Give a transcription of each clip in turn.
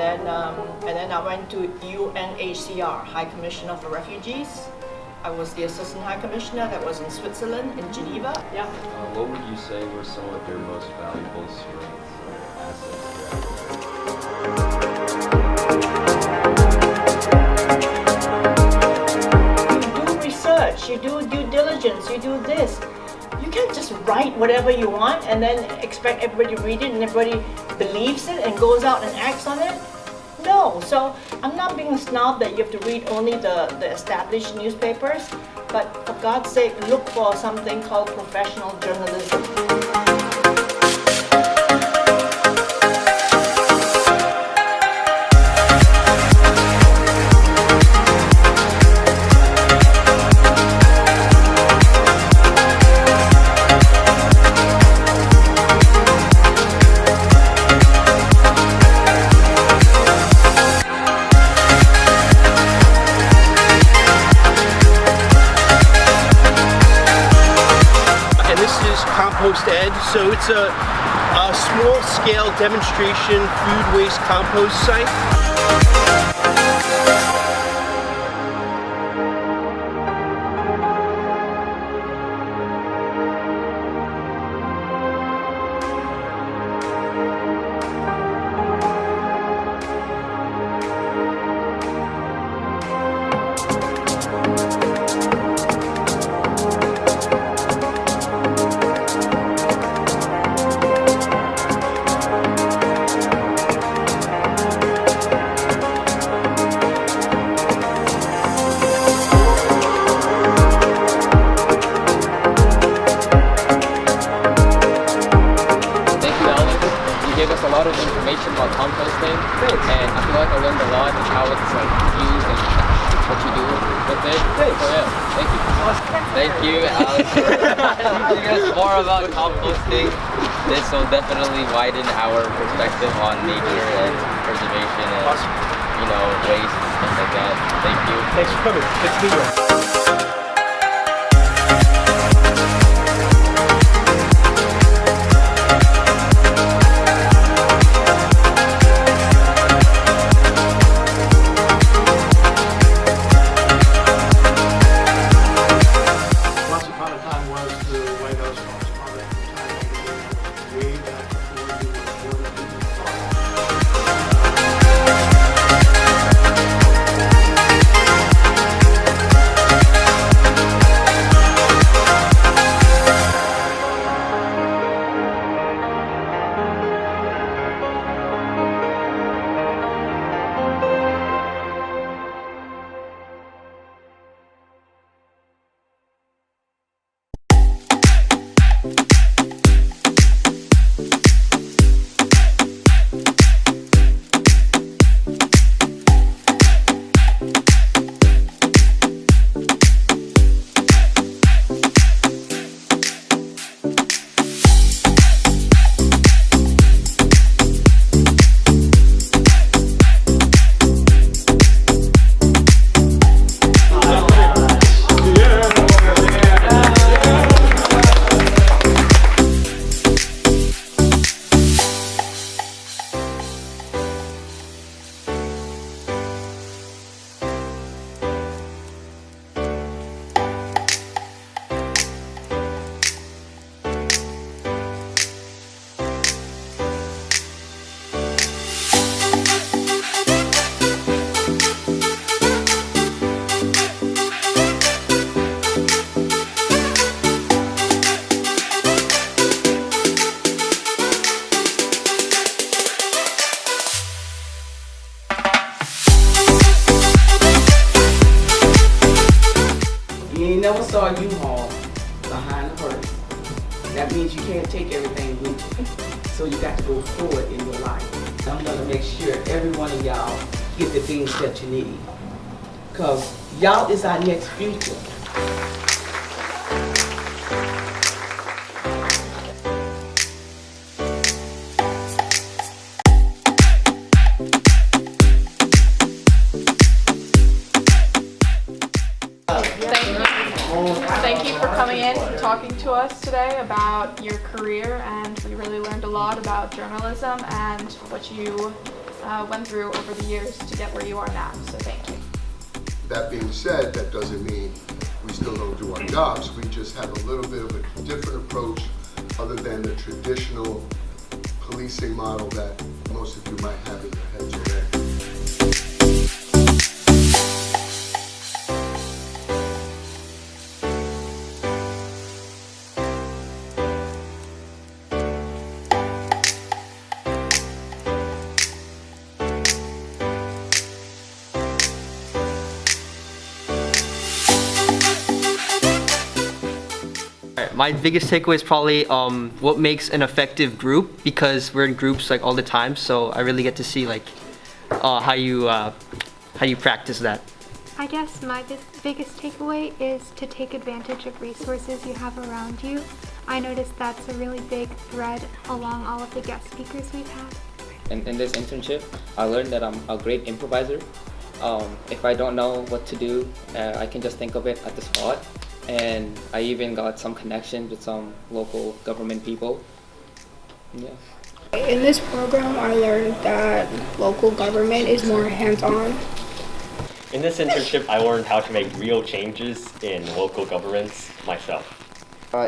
then I went to UNHCR, High Commissioner for Refugees. I was the Assistant High Commissioner that was in Switzerland, in Geneva. Yeah. What would you say were some of your most valuable strengths or assets? You do research, you do due diligence, you do this. You can't just write whatever you want and then expect everybody to read it and everybody believes it and goes out and acts on it. No, so I'm not being a snob that you have to read only the established newspapers, but for God's sake, look for something called professional journalism. Compost Ed, so it's a small-scale demonstration food waste compost site. A lot of information about composting, and I feel like I learned a lot and how it's like used and what you do with it. So yeah, thank you. Thank you, Alex, for teaching us more about composting. This will definitely widen our perspective on nature and preservation and waste and stuff like that. Thank you. Thanks for coming. Good to meet you. Never saw a U-Haul behind the purse. That means you can't take everything with you. So you got to go forward in your life. I'm gonna make sure every one of y'all get the things that you need. Cause y'all is our next future. Thank you for coming in and talking to us today about your career, and we really learned a lot about journalism and what you went through over the years to get where you are now, so thank you. That being said, that doesn't mean we still don't do our jobs. We just have a little bit of a different approach other than the traditional policing model that most of you might have in your heads already. My biggest takeaway is probably what makes an effective group, because we're in groups like all the time, so I really get to see like how you practice that. I guess my biggest takeaway is to take advantage of resources you have around you. I noticed that's a really big thread along all of the guest speakers we've had. In this internship, I learned that I'm a great improviser. If I don't know what to do, I can just think of it at the spot. And I even got some connections with some local government people. Yeah. In this program, I learned that local government is more hands-on. In this internship, I learned how to make real changes in local governments myself.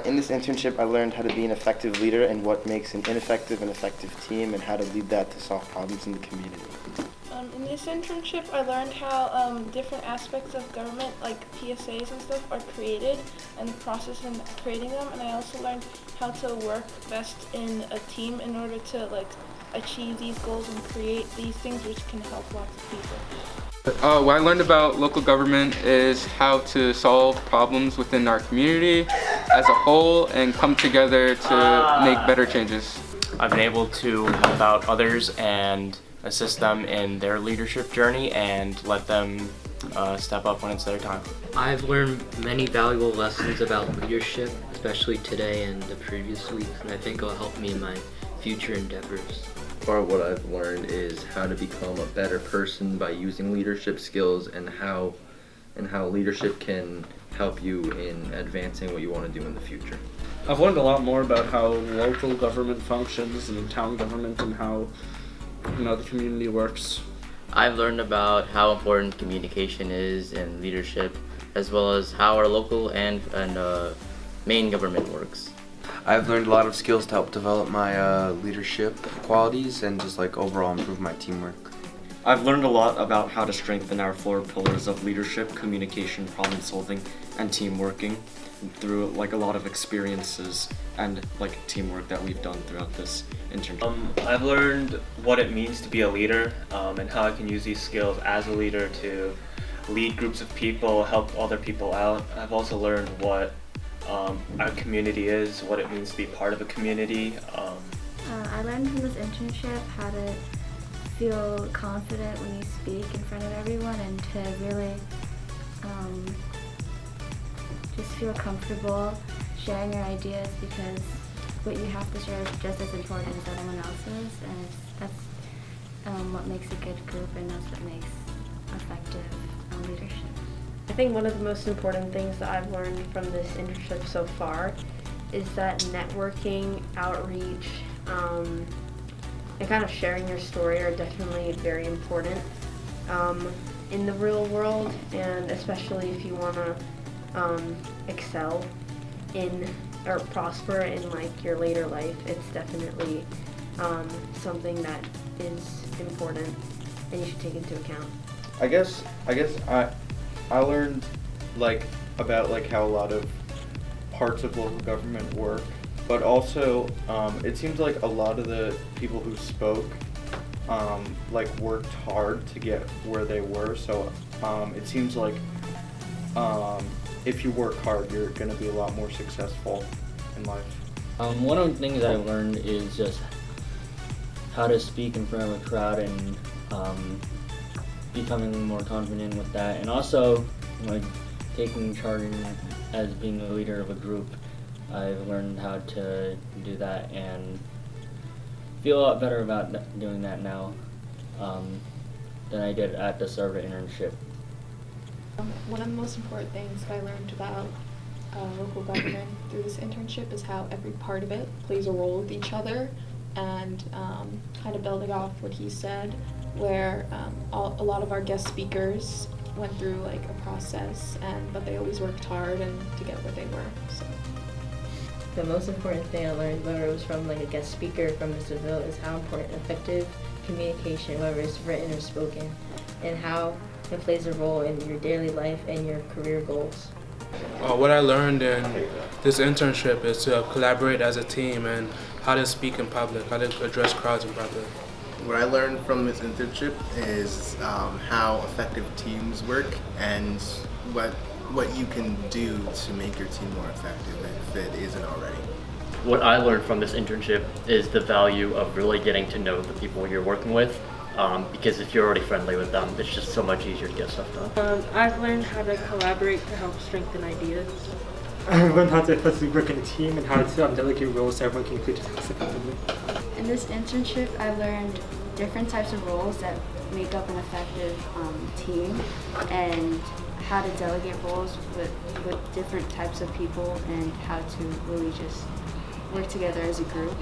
In this internship, I learned how to be an effective leader and what makes an ineffective and effective team, and how to lead that to solve problems in the community. In this internship, I learned how different aspects of government, like PSAs and stuff, are created and the process in creating them. And I also learned how to work best in a team in order to achieve these goals and create these things which can help lots of people. What I learned about local government is how to solve problems within our community as a whole and come together to make better changes. I've been able to help out others and assist them in their leadership journey and let them step up when it's their time. I've learned many valuable lessons about leadership, especially today and the previous weeks, and I think it'll help me in my future endeavors. Part of what I've learned is how to become a better person by using leadership skills, and how leadership can help you in advancing what you want to do in the future. I've learned a lot more about how local government functions and town government, and how the community works. I've learned about how important communication is in leadership, as well as how our local and main government works. I've learned a lot of skills to help develop my leadership qualities and just overall improve my teamwork. I've learned a lot about how to strengthen our 4 pillars of leadership, communication, problem solving, and team working through a lot of experiences and teamwork that we've done throughout this internship. I've learned what it means to be a leader and how I can use these skills as a leader to lead groups of people, help other people out. I've also learned what our community is, what it means to be part of a community. I learned from this internship how to feel confident when you speak in front of everyone, and to really just feel comfortable sharing your ideas, because what you have to share is just as important as everyone else's, and that's what makes a good group, and that's what makes effective leadership. I think one of the most important things that I've learned from this internship so far is that networking, outreach, and kind of sharing your story are definitely very important in the real world, and especially if you want to excel in or prosper in your later life. It's definitely something that is important and you should take into account. I guess I learned about how a lot of parts of local government work, but also it seems like a lot of the people who spoke worked hard to get where they were. So it seems like if you work hard, you're going to be a lot more successful in life. One of the things I've learned is just how to speak in front of a crowd, and becoming more confident with that, and also taking charge as being the leader of a group. I've learned how to do that and feel a lot better about doing that now than I did at the start of the internship. One of the most important things that I learned about local government through this internship is how every part of it plays a role with each other, and kind of building off what he said, where a lot of our guest speakers went through like a process, but they always worked hard and to get where they were. So. The most important thing I learned, whether it was from like a guest speaker from Mr. Ville, is how important effective communication, whether it's written or spoken, and how it plays a role in your daily life and your career goals. What I learned in this internship is to collaborate as a team and how to speak in public, how to address crowds in public. What I learned from this internship is how effective teams work and what you can do to make your team more effective if it isn't already. What I learned from this internship is the value of really getting to know the people you're working with, because if you're already friendly with them, it's just so much easier to get stuff done. I've learned how to collaborate to help strengthen ideas. I learned how to effectively work in a team and how to delegate roles so everyone can complete tasks effectively. In this internship, I learned different types of roles that make up an effective team, and how to delegate roles with different types of people, and how to really just work together as a group.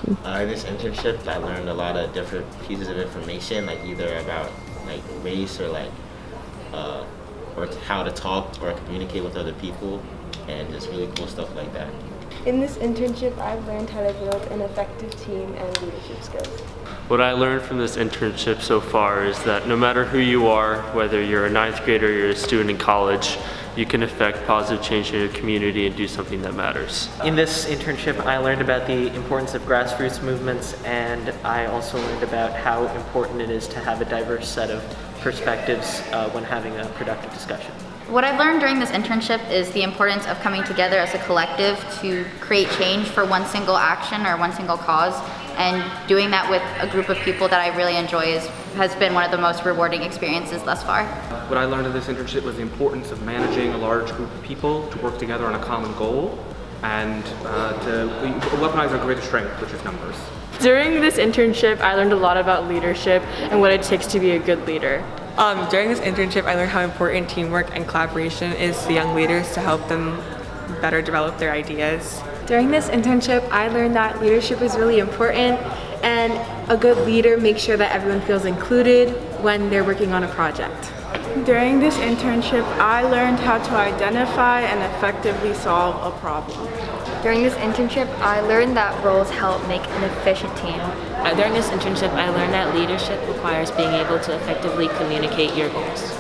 In this internship, I learned a lot of different pieces of information, like either about like race or like or how to talk or communicate with other people, and just really cool stuff like that. In this internship, I've learned how to build an effective team and leadership skills. What I learned from this internship so far is that no matter who you are, whether you're a 9th grader or you're a student in college, you can affect positive change in your community and do something that matters. In this internship, I learned about the importance of grassroots movements, and I also learned about how important it is to have a diverse set of perspectives when having a productive discussion. What I've learned during this internship is the importance of coming together as a collective to create change for one single action or one single cause, and doing that with a group of people that I really enjoy has been one of the most rewarding experiences thus far. What I learned in this internship was the importance of managing a large group of people to work together on a common goal and to weaponize our greatest strength, which is numbers. During this internship, I learned a lot about leadership and what it takes to be a good leader. During this internship, I learned how important teamwork and collaboration is to young leaders to help them better develop their ideas. During this internship, I learned that leadership is really important, and a good leader makes sure that everyone feels included when they're working on a project. During this internship, I learned how to identify and effectively solve a problem. During this internship, I learned that roles help make an efficient team. During this internship, I learned that leadership requires being able to effectively communicate your goals.